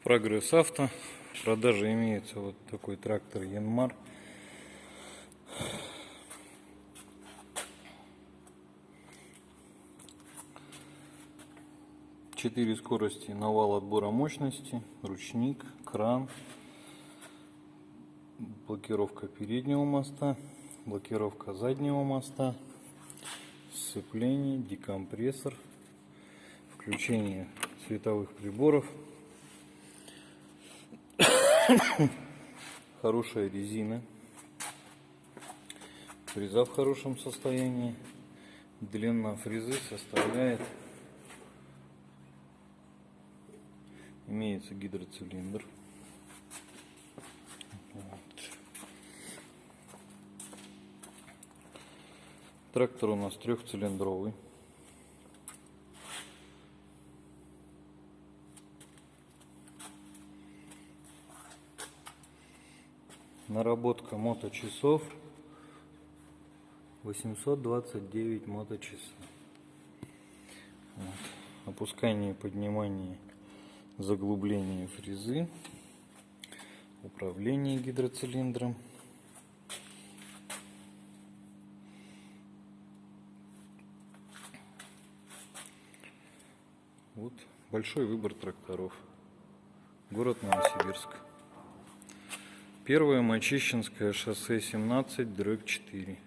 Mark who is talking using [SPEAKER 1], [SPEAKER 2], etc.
[SPEAKER 1] Прогресс Авто. В продаже имеется вот такой трактор Янмар. Четыре скорости на вал отбора мощности, ручник, кран, блокировка переднего моста, блокировка заднего моста, сцепление, декомпрессор, включение световых приборов, хорошая резина, фреза в хорошем состоянии, длина фрезы составляет, имеется гидроцилиндр. Трактор у нас трехцилиндровый. Наработка моточасов 829 моточасов. Вот. Опускание, поднимание, заглубление фрезы, управление гидроцилиндром. Вот большой выбор тракторов. Город Новосибирск. Первое Мачищинское шоссе 17/4.